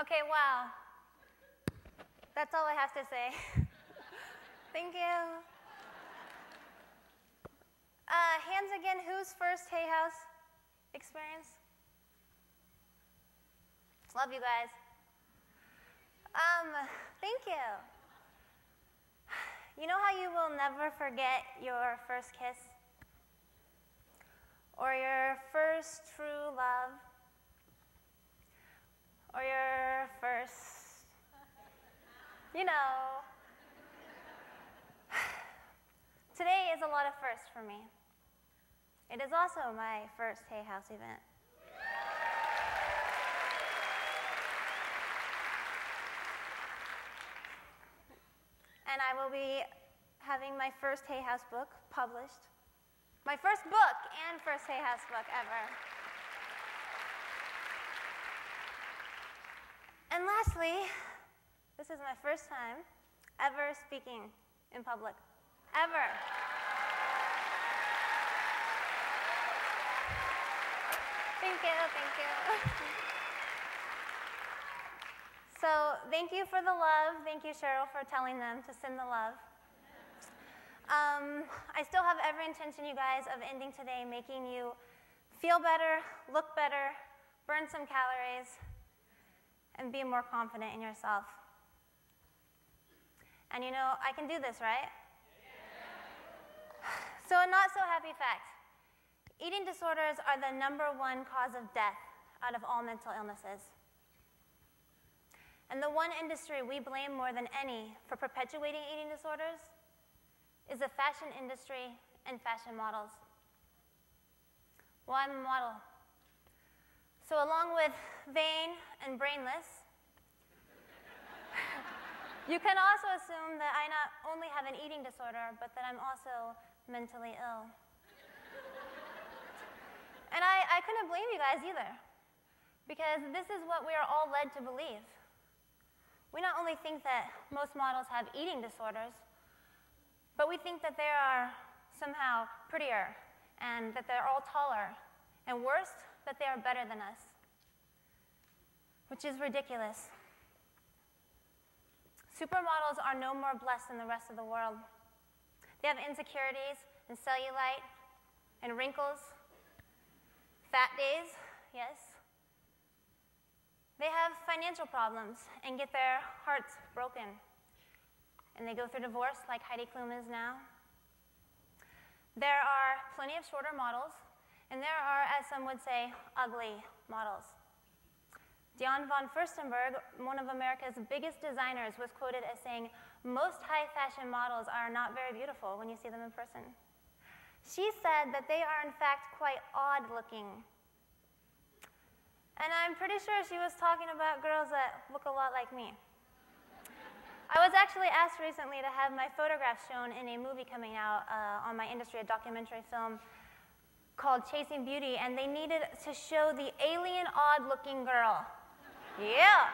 Okay, wow. That's all I have to say. Thank you. Hands again, whose first Hay House experience? Love you guys. Thank you. You know how you will never forget your first kiss? Or your first true love? Or your first, you know. Today is a lot of firsts for me. It is also my first Hay House event. And I will be having my first Hay House book published. My first book and first Hay House book ever. And lastly, this is my first time ever speaking in public. Ever. Thank you, thank you. So thank you for the love. Thank you, Cheryl, for telling them to send the love. I still have every intention, you guys, of ending today making you feel better, look better, burn some calories, and be more confident in yourself. And you know, I can do this, right? So a not so happy fact. Eating disorders are the #1 cause of death out of all mental illnesses. And the one industry we blame more than any for perpetuating eating disorders is the fashion industry and fashion models. Well, I'm a model. So along with vain and brainless, you can also assume that I not only have an eating disorder, but that I'm also mentally ill. And I couldn't blame you guys either, because this is what we are all led to believe. We not only think that most models have eating disorders, but we think that they are somehow prettier, and that they're all taller, and worse, that they are better than us, which is ridiculous. Supermodels are no more blessed than the rest of the world. They have insecurities and cellulite and wrinkles, fat days, yes. They have financial problems and get their hearts broken. And they go through divorce like Heidi Klum is now. There are plenty of shorter models, and there are, as some would say, ugly models. DeAnna von Furstenberg, one of America's biggest designers, was quoted as saying, "Most high fashion models are not very beautiful when you see them in person." She said that they are in fact quite odd looking. And I'm pretty sure she was talking about girls that look a lot like me. I was actually asked recently to have my photographs shown in a movie coming out on my industry, a documentary film called Chasing Beauty, and they needed to show the alien odd-looking girl. Yeah.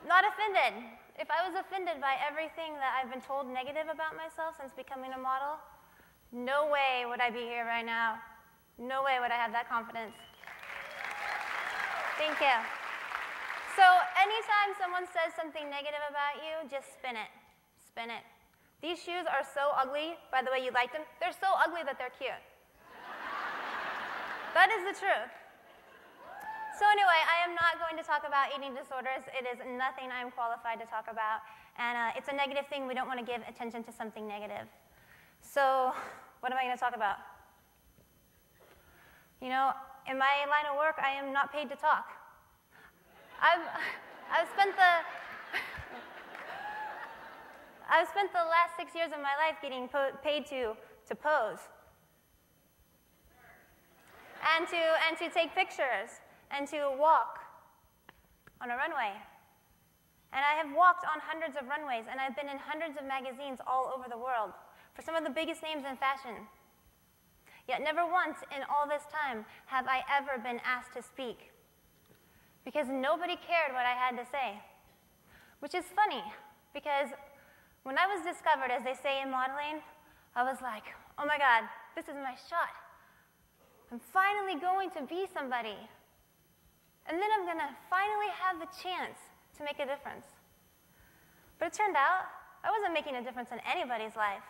Not offended. If I was offended by everything that I've been told negative about myself since becoming a model, no way would I be here right now. No way would I have that confidence. Thank you. So anytime someone says something negative about you, just spin it. Spin it. These shoes are so ugly, by the way you like them. They're so ugly that they're cute. That is the truth. So anyway, I am not going to talk about eating disorders. It is nothing I'm qualified to talk about. And it's a negative thing. We don't want to give attention to something negative. So what am I going to talk about? You know, in my line of work, I am not paid to talk. I've spent the last 6 years of my life getting paid to pose and to take pictures and to walk on a runway. And I have walked on hundreds of runways, and I've been in hundreds of magazines all over the world for some of the biggest names in fashion. Yet never once in all this time have I ever been asked to speak, because nobody cared what I had to say. Which is funny, because when I was discovered, as they say in modeling, I was like, oh my God, this is my shot. I'm finally going to be somebody. And then I'm going to finally have the chance to make a difference. But it turned out I wasn't making a difference in anybody's life.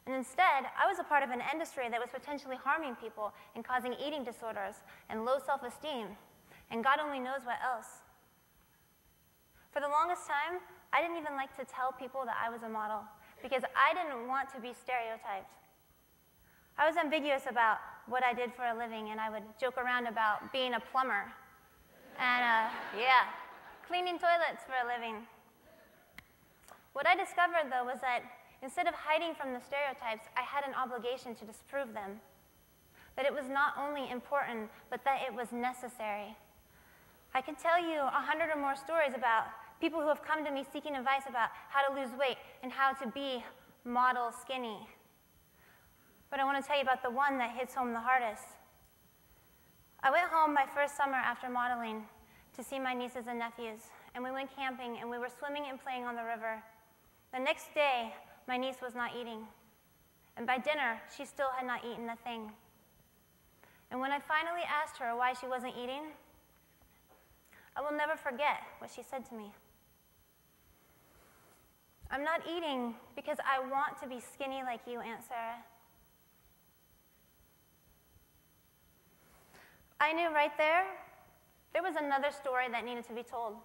And instead, I was a part of an industry that was potentially harming people and causing eating disorders and low self-esteem, and God only knows what else. For the longest time, I didn't even like to tell people that I was a model because I didn't want to be stereotyped. I was ambiguous about what I did for a living, and I would joke around about being a plumber and, cleaning toilets for a living. What I discovered, though, was that instead of hiding from the stereotypes, I had an obligation to disprove them. That it was not only important, but that it was necessary. I can tell you 100 or more stories about people who have come to me seeking advice about how to lose weight and how to be model skinny. But I want to tell you about the one that hits home the hardest. I went home my first summer after modeling to see my nieces and nephews, and we went camping, and we were swimming and playing on the river. The next day, my niece was not eating, and by dinner, she still had not eaten a thing. And when I finally asked her why she wasn't eating, I will never forget what she said to me. "I'm not eating because I want to be skinny like you, Aunt Sarah." I knew right there was another story that needed to be told.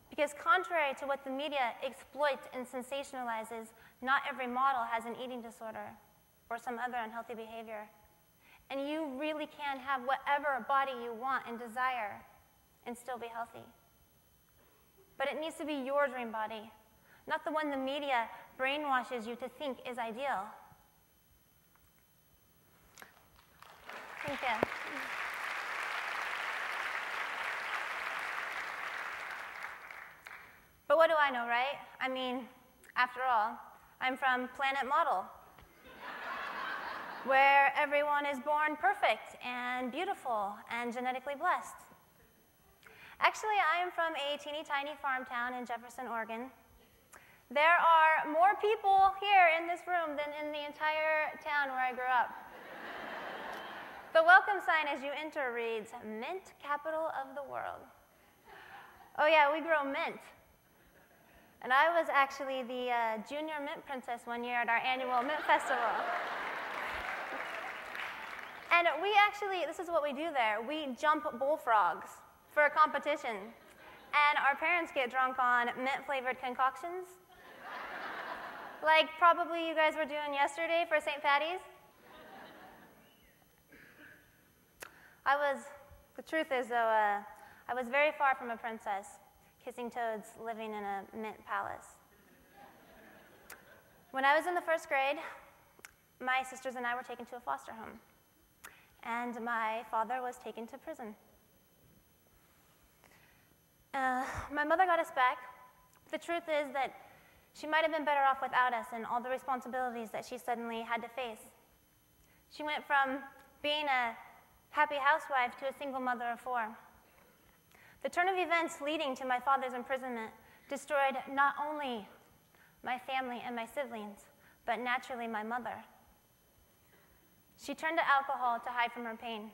Because contrary to what the media exploits and sensationalizes, not every model has an eating disorder or some other unhealthy behavior. And you really can have whatever body you want and desire and still be healthy. But it needs to be your dream body, not the one the media brainwashes you to think is ideal. Thank you. But what do I know, right? I mean, after all, I'm from Planet Model, where everyone is born perfect and beautiful and genetically blessed. Actually, I am from a teeny tiny farm town in Jefferson, Oregon. There are more people here in this room than in the entire town where I grew up. The welcome sign as you enter reads, "Mint Capital of the World." Oh yeah, we grow mint. And I was actually the junior mint princess one year at our annual mint festival. And we actually, this is what we do there, we jump bullfrogs for a competition. And our parents get drunk on mint-flavored concoctions. Like probably you guys were doing yesterday for St. Patty's. The truth is though, I was very far from a princess, kissing toads, living in a mint palace. When I was in the first grade, my sisters and I were taken to a foster home, and my father was taken to prison. My mother got us back. The truth is that she might have been better off without us and all the responsibilities that she suddenly had to face. She went from being a happy housewife to a single mother of 4. The turn of events leading to my father's imprisonment destroyed not only my family and my siblings, but naturally my mother. She turned to alcohol to hide from her pain.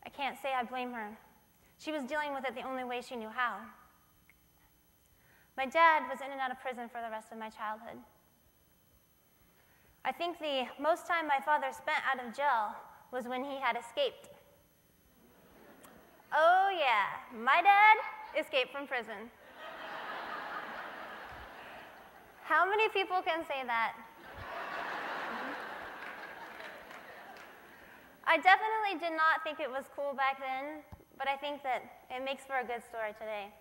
I can't say I blame her. She was dealing with it the only way she knew how. My dad was in and out of prison for the rest of my childhood. I think the most time my father spent out of jail was when he had escaped. Oh yeah, my dad escaped from prison. How many people can say that? I definitely did not think it was cool back then, but I think that it makes for a good story today.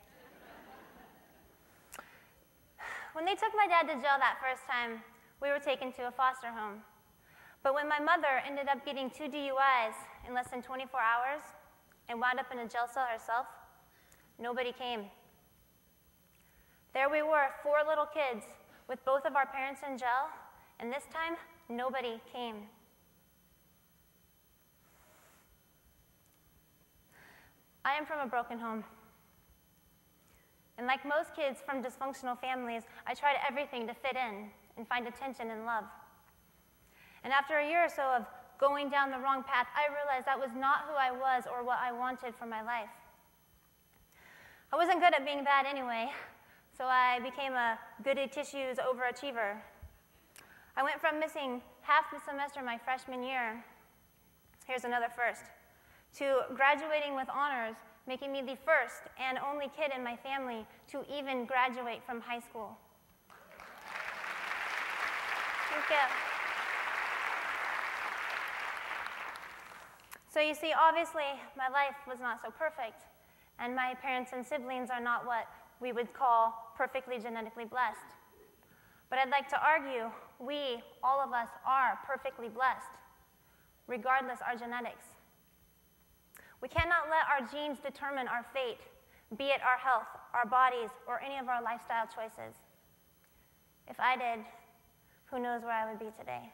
When they took my dad to jail that first time, we were taken to a foster home. But when my mother ended up getting 2 DUIs in less than 24 hours, and wound up in a jail cell herself, nobody came. There we were, 4 little kids, with both of our parents in jail, and this time, nobody came. I am from a broken home. And like most kids from dysfunctional families, I tried everything to fit in and find attention and love. And after a year or so of going down the wrong path, I realized that was not who I was or what I wanted for my life. I wasn't good at being bad anyway, so I became a goody-tissues overachiever. I went from missing half the semester my freshman year, here's another first, to graduating with honors, making me the first and only kid in my family to even graduate from high school. Thank you. So you see, obviously, my life was not so perfect, and my parents and siblings are not what we would call perfectly genetically blessed. But I'd like to argue, we, all of us, are perfectly blessed, regardless our genetics. We cannot let our genes determine our fate, be it our health, our bodies, or any of our lifestyle choices. If I did, who knows where I would be today?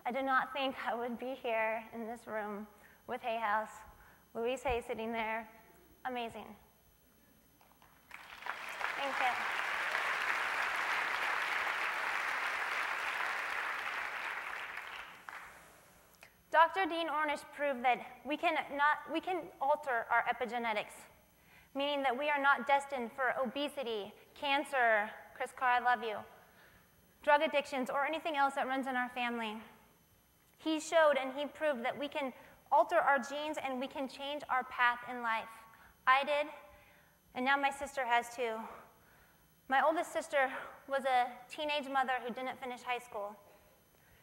I do not think I would be here in this room with Hay House, Louise Hay sitting there. Amazing. Thank you. Dr. Dean Ornish proved that we can alter our epigenetics, meaning that we are not destined for obesity, cancer, Chris Carr, I love you, drug addictions, or anything else that runs in our family. He showed and he proved that we can alter our genes and we can change our path in life. I did, and now my sister has too. My oldest sister was a teenage mother who didn't finish high school.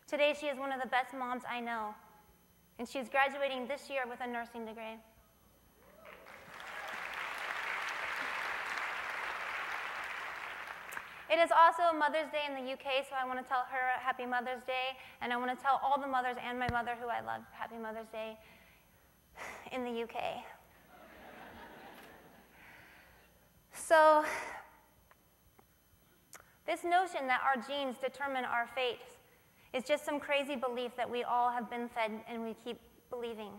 Today she is one of the best moms I know, and she's graduating this year with a nursing degree. It is also Mother's Day in the UK, so I want to tell her Happy Mother's Day, and I want to tell all the mothers and my mother, who I love, Happy Mother's Day in the UK. So, this notion that our genes determine our fate is just some crazy belief that we all have been fed and we keep believing.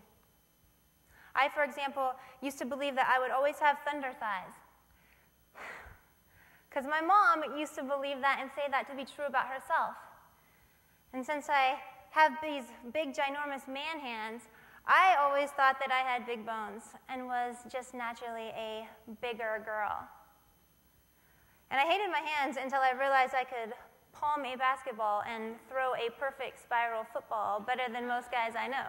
I, for example, used to believe that I would always have thunder thighs. Because my mom used to believe that and say that to be true about herself. And since I have these big, ginormous man hands, I always thought that I had big bones and was just naturally a bigger girl. And I hated my hands until I realized I could palm a basketball and throw a perfect spiral football better than most guys I know.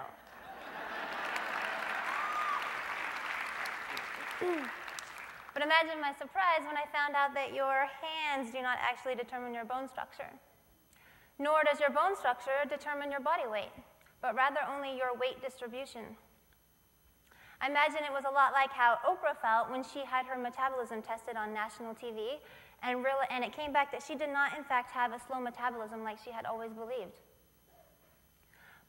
But imagine my surprise when I found out that your hands do not actually determine your bone structure. Nor does your bone structure determine your body weight, but rather only your weight distribution. I imagine it was a lot like how Oprah felt when she had her metabolism tested on national TV, and it came back that she did not, in fact, have a slow metabolism like she had always believed.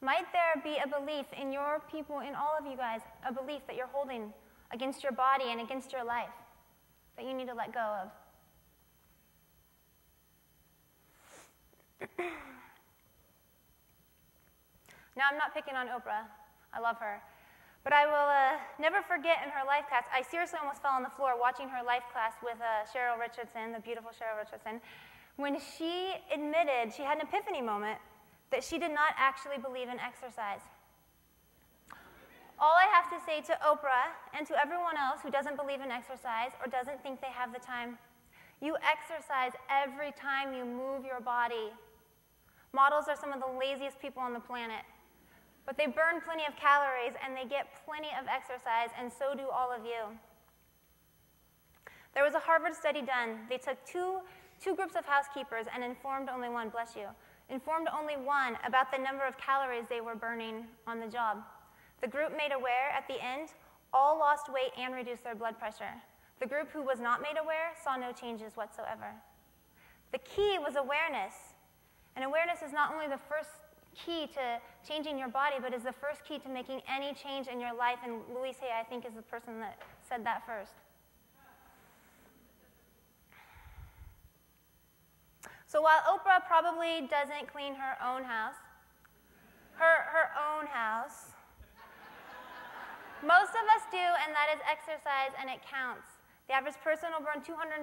Might there be a belief in your people, in all of you guys, a belief that you're holding against your body and against your life that you need to let go of? Now, I'm not picking on Oprah. I love her. But I will never forget in her life class, I seriously almost fell on the floor watching her life class with Cheryl Richardson, the beautiful Cheryl Richardson, when she admitted, she had an epiphany moment, that she did not actually believe in exercise. All I have to say to Oprah and to everyone else who doesn't believe in exercise or doesn't think they have the time, you exercise every time you move your body. Models are some of the laziest people on the planet, but they burn plenty of calories and they get plenty of exercise, and so do all of you. There was a Harvard study done. They took two groups of housekeepers and informed only one, bless you, informed only one about the number of calories they were burning on the job. The group made aware at the end all lost weight and reduced their blood pressure. The group who was not made aware saw no changes whatsoever. The key was awareness. And awareness is not only the first key to changing your body, but is the first key to making any change in your life. And Louise Hay, I think, is the person that said that first. So while Oprah probably doesn't clean her own house, most of us do, and that is exercise, and it counts. The average person will burn 225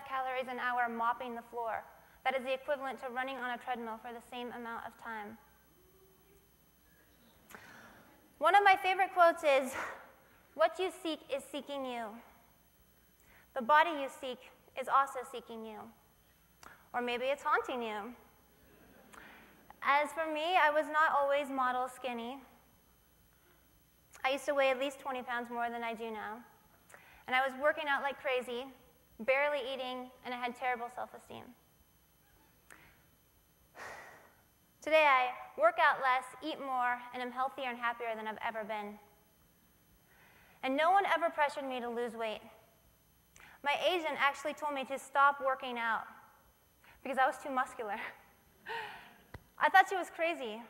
calories an hour mopping the floor. That is the equivalent to running on a treadmill for the same amount of time. One of my favorite quotes is, "What you seek is seeking you. The body you seek is also seeking you." Or maybe it's haunting you. As for me, I was not always model skinny. I used to weigh at least 20 pounds more than I do now. And I was working out like crazy, barely eating, and I had terrible self-esteem. Today, I work out less, eat more, and am healthier and happier than I've ever been. And no one ever pressured me to lose weight. My agent actually told me to stop working out because I was too muscular. I thought she was crazy.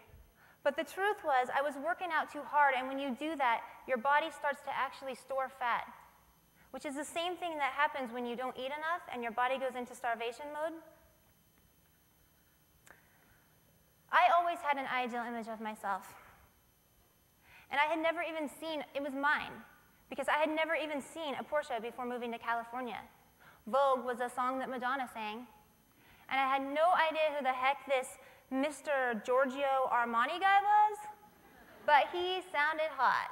But the truth was, I was working out too hard, and when you do that, your body starts to actually store fat, which is the same thing that happens when you don't eat enough and your body goes into starvation mode. I always had an ideal image of myself. And I had never even seen, it was mine, because I had never even seen a Porsche before moving to California. Vogue was a song that Madonna sang. And I had no idea who the heck this Mr. Giorgio Armani guy was, but he sounded hot.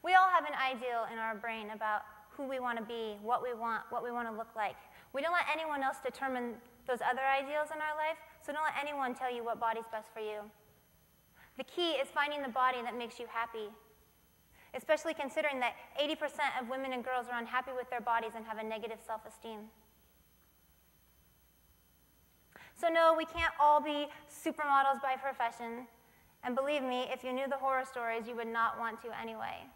We all have an ideal in our brain about who we want to be, what we want to look like. We don't let anyone else determine those other ideals in our life, so don't let anyone tell you what body's best for you. The key is finding the body that makes you happy, especially considering that 80% of women and girls are unhappy with their bodies and have a negative self-esteem. So no, we can't all be supermodels by profession, and believe me, if you knew the horror stories, you would not want to anyway.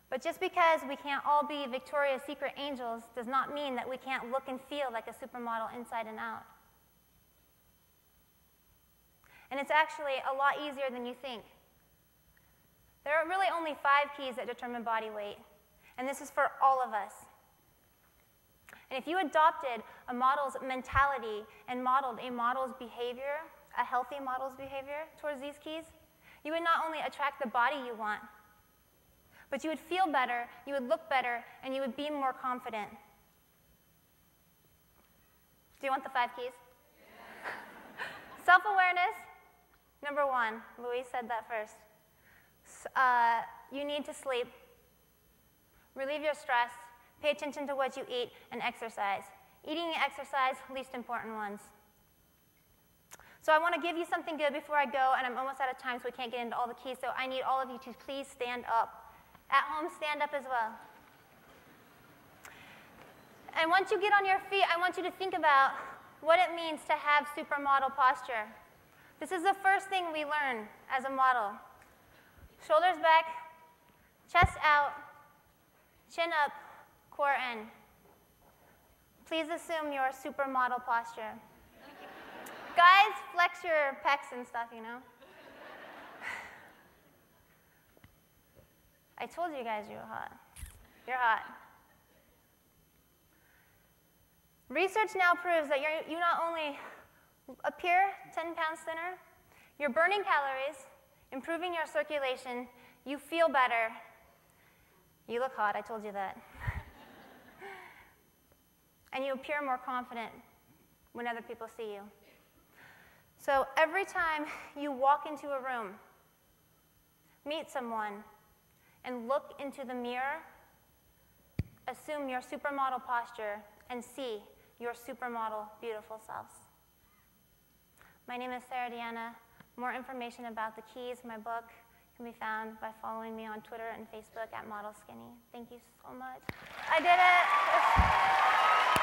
But just because we can't all be Victoria's Secret angels does not mean that we can't look and feel like a supermodel inside and out. And it's actually a lot easier than you think. There are really only 5 keys that determine body weight, and this is for all of us. And if you adopted a model's mentality and modeled a model's behavior, a healthy model's behavior towards these keys, you would not only attract the body you want, but you would feel better, you would look better, and you would be more confident. Do you want the 5 keys? Yeah. Self-awareness, number 1. Louise said that first. You need to sleep. Relieve your stress. Pay attention to what you eat and exercise. Eating and exercise, least important ones. So I want to give you something good before I go, and I'm almost out of time, so we can't get into all the keys, so I need all of you to please stand up. At home, stand up as well. And once you get on your feet, I want you to think about what it means to have supermodel posture. This is the first thing we learn as a model. Shoulders back, chest out, chin up, core in. Please assume your supermodel posture. Guys, flex your pecs and stuff, you know. I told you guys you were hot. You're hot. Research now proves that you not only appear 10 pounds thinner, you're burning calories, improving your circulation, you feel better. You look hot, I told you that. And you appear more confident when other people see you. So every time you walk into a room, meet someone, and look into the mirror, assume your supermodel posture, and see your supermodel beautiful selves. My name is DeAnna. More information about the keys, my book, can be found by following me on Twitter and Facebook at Model Skinny. Thank you so much. I did it.